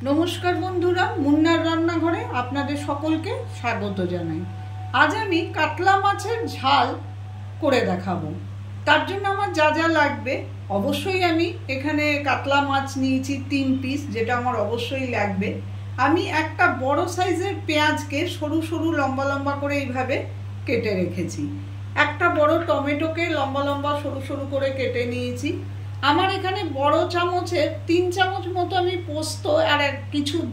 নমস্কার বন্ধুরা, মুন্নার রান্নাঘরে আপনাদের সকলকে স্বাগত জানাই। আজ আমি কাতলা মাছের ঝাল করে দেখাবো। তার জন্য আমার যা যা লাগবে, অবশ্যই আমি এখানে কাতলা মাছ নিয়েছি 3 পিস, যেটা আমার অবশ্যই লাগবে। আমি একটা বড় সাইজের পেঁয়াজকে সরু সরু লম্বা লম্বা করে এইভাবে কেটে রেখেছি। একটা বড় টমেটোকে লম্বা লম্বা সরু সরু করে কেটে নিয়েছি। আমার এখানে বড় চামচের 3 চামচ মতো আমি পোস্ত আর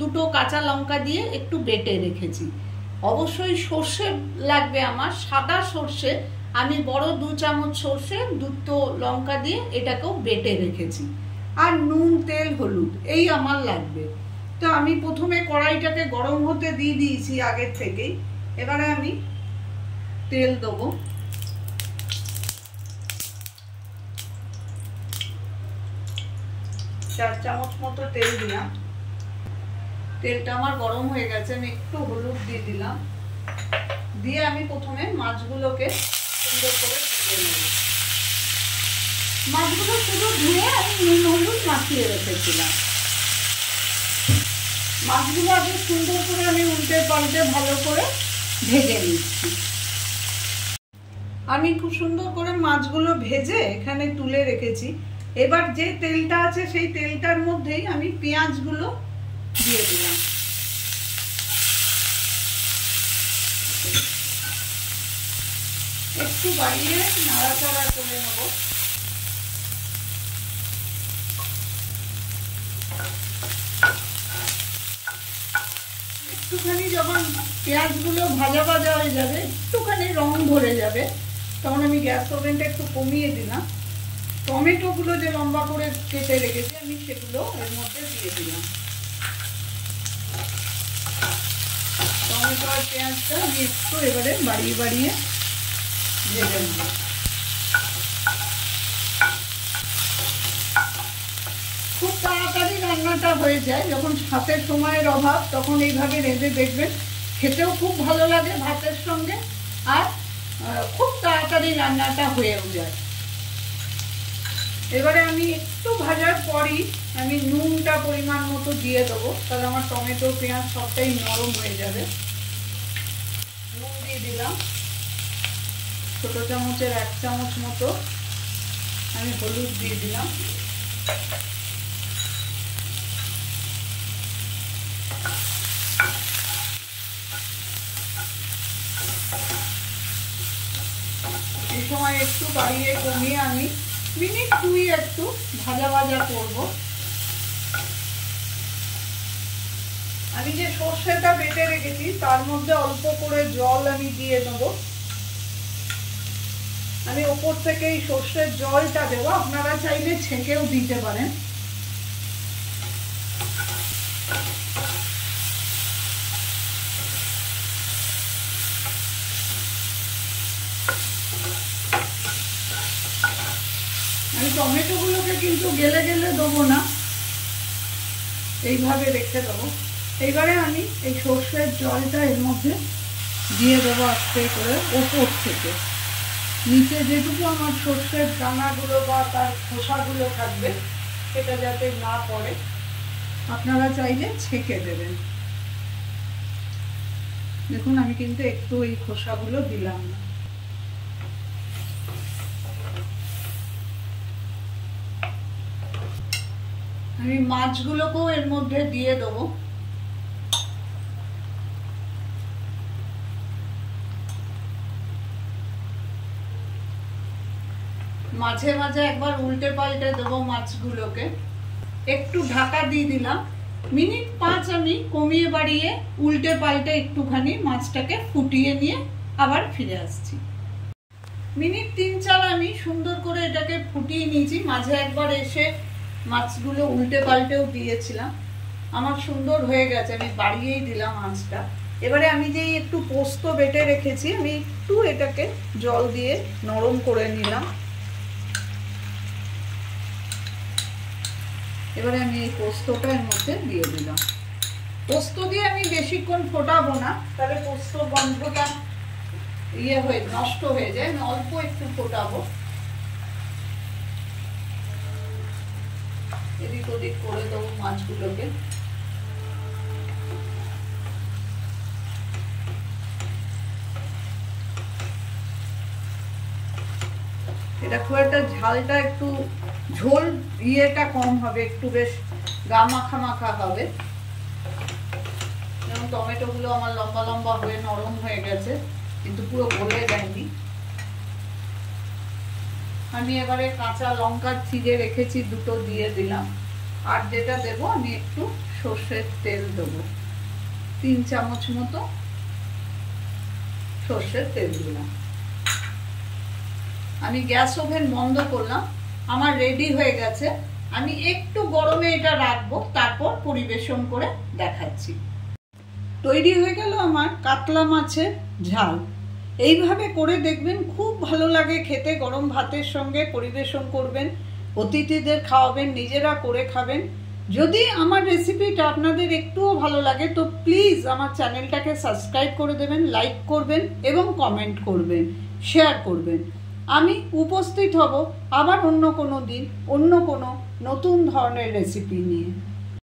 দুটো কাঁচা লঙ্কা দিয়ে একটু বেটে রেখেছি। অবশ্যই সর্ষে লাগবে, আমার সাদা সর্ষে। আমি বড় 2 চামচ সর্ষে, দুটো লঙ্কা দিয়ে এটাকেও বেটে রেখেছি। আর নুন, তেল, হলুদ এই আমার লাগবে। তো আমি প্রথমে কড়াইটাকে গরম হতে দিয়ে দিয়েছি আগের থেকেই। এবারে আমি তেল দেবো। 4 চামচ মতো তেল দিলাম। তেলটা আমার গরম হয়ে গেছে, আমি একটু হলুদ দিয়ে দিলাম। দিয়ে আমি প্রথমে মাছগুলোকে সুন্দর করে ধুয়ে নেব। মাছগুলো শুধু ধুয়ে আমি নুন হলুদ মাখিয়ে রেখেছিলাম। মাছগুলো আগে সুন্দর করে আমি উল্টে পাল্টে ভালো করে ভেজে নিচ্ছি। আমি খুব সুন্দর করে মাছগুলো ভেজে এখানে তুলে রেখেছি। এবার যে তেলটা আছে সেই তেলটার মধ্যেই আমি পেঁয়াজগুলো দিয়ে দিলাম। একটু বাড়িয়ে নাড়াচাড়া করে নেব। একটুখানি যখন পেঁয়াজগুলো ভাজা ভাজা হয়ে যাবে, একটুখানি রং ধরে যাবে, তখন আমি গ্যাস ওভেনটা একটু কমিয়ে দিলাম। টমেটোগুলো যে লম্বা করে কেটে রেখেছি আমি সেগুলো এর মধ্যে দিয়ে দিলাম। টমেটো আর পেঁয়াজটা আমি একটু এবারে বাড়িয়ে বাড়িয়ে ভেজে নেব। খুব তাড়াতাড়ি রান্নাটা হয়ে যায়। যখন হাতের সময়ের অভাব, তখন এইভাবে রেঁধে দেখবেন, খেতেও খুব ভালো লাগে ভাতের সঙ্গে, আর খুব তাড়াতাড়ি রান্নাটা হয়েও যায়। এবারে আমি একটু ভাজার পরই আমি নুনটা পরিমাণ মতো দিয়ে দেবো, তাহলে আমার টমেটো পেঁয়াজ সবটাই নরম হয়ে যাবে। নুন দিয়ে দিলাম। ছোট চামচের 1 চামচ মতো আমি হলুদ দিয়ে দিলাম। এই সময় একটু বাড়িয়ে কমিয়ে আমি মিনিট 2 একটু ভাজা ভাজা করব। আমি যে সর্ষেটা বেটে রেখেছি তার মধ্যে অল্প করে জল আমি দিয়ে দেব। আমি ওপর থেকে এই সর্ষের জলটা দেব, আপনারা চাইলে ছেঁকেও দিতে পারেন। আমি টমেটোগুলোকে কিন্তু গেলে গেলে দেবো না, এইভাবে রেখে দেবো। এইবারে আমি এই সর্ষের জলটা এর মধ্যে দিয়ে দেবো আস্তে করে ওপর থেকে। নিচে যেটুকু আমার সর্ষের দানাগুলো বা তার খোসাগুলো থাকবে সেটা যাতে না পড়ে, আপনারা চাইলে ছেঁকে দেবেন। দেখুন আমি কিন্তু একটু এই খোসাগুলো দিলাম না। আমি মাছগুলোকেও এর মধ্যে দিয়ে দেবো। মাঝে মাঝে একবার উল্টে পাল্টে দেবো মাছগুলোকে। একটু ঢাকা দিয়ে দিলাম। মিনিট 5 আমি কমিয়ে বাড়িয়ে উল্টে পাল্টে একটুখানি মাছটাকে ফুটিয়ে নিয়ে আবার ফিরে আসছি। মিনিট 3-4 আমি সুন্দর করে এটাকে ফুটিয়ে নিয়েছি। মাঝে একবার এসে মাছগুলো উল্টে পাল্টেও দিয়েছিলাম। আমার সুন্দর হয়ে গেছে, আমি বাড়িয়েই দিলাম আঁচটা। এবারে আমি যে একটু পোস্ত বেটে রেখেছি, আমি একটু এটাকে জল দিয়ে নরম করে নিলাম। এবারে আমি এই পোস্তটা এর মধ্যে দিয়ে দিলাম। পোস্ত দিয়ে আমি বেশিক্ষণ ফোটাবো না, তাহলে পোস্ত গন্ধটা নষ্ট হয়ে যায়। আমি অল্প একটু ফোটাবো। এদিক ওদিক করে দেবো মাছগুলোকে। এটা খুব একটা ঝালটা একটু ঝোল ইয়েটা কম হবে, একটু বেশ গা মাখা মাখা হবে। যেমন টমেটোগুলো আমার লম্বা লম্বা হয়ে নরম হয়ে গেছে, কিন্তু পুরো গলে যায়নি। আমি এবারে কাঁচা লঙ্কা চিড়ে রেখেছি, দুটো দিয়ে দিলাম। আর যেটা দেবো, আমি একটু সর্ষের তেল দেবো, 3 চামচ মতো সর্ষের তেল দিলাম। আমি গ্যাস ওভেন বন্ধ করলাম, আমার রেডি হয়ে গেছে। আমি একটু গরমে এটা রাখবো, তারপর পরিবেশন করে দেখাচ্ছি। তৈরি হয়ে গেল আমার কাতলা মাছের ঝাল। এইভাবে করে দেখবেন, খুব ভালো লাগে খেতে। গরম ভাতের সঙ্গে পরিবেশন করবেন, অতিথিদের খাওয়াবেন, নিজেরা করে খাবেন। যদি আমার রেসিপিটা আপনাদের একটুও ভালো লাগে তো প্লিজ আমার চ্যানেলটাকে সাবস্ক্রাইব করে দেবেন, লাইক করবেন এবং কমেন্ট করবেন, শেয়ার করবেন। আমি উপস্থিত হব আবার অন্য কোনো দিন, অন্য কোনো নতুন ধরনের রেসিপি নিয়ে।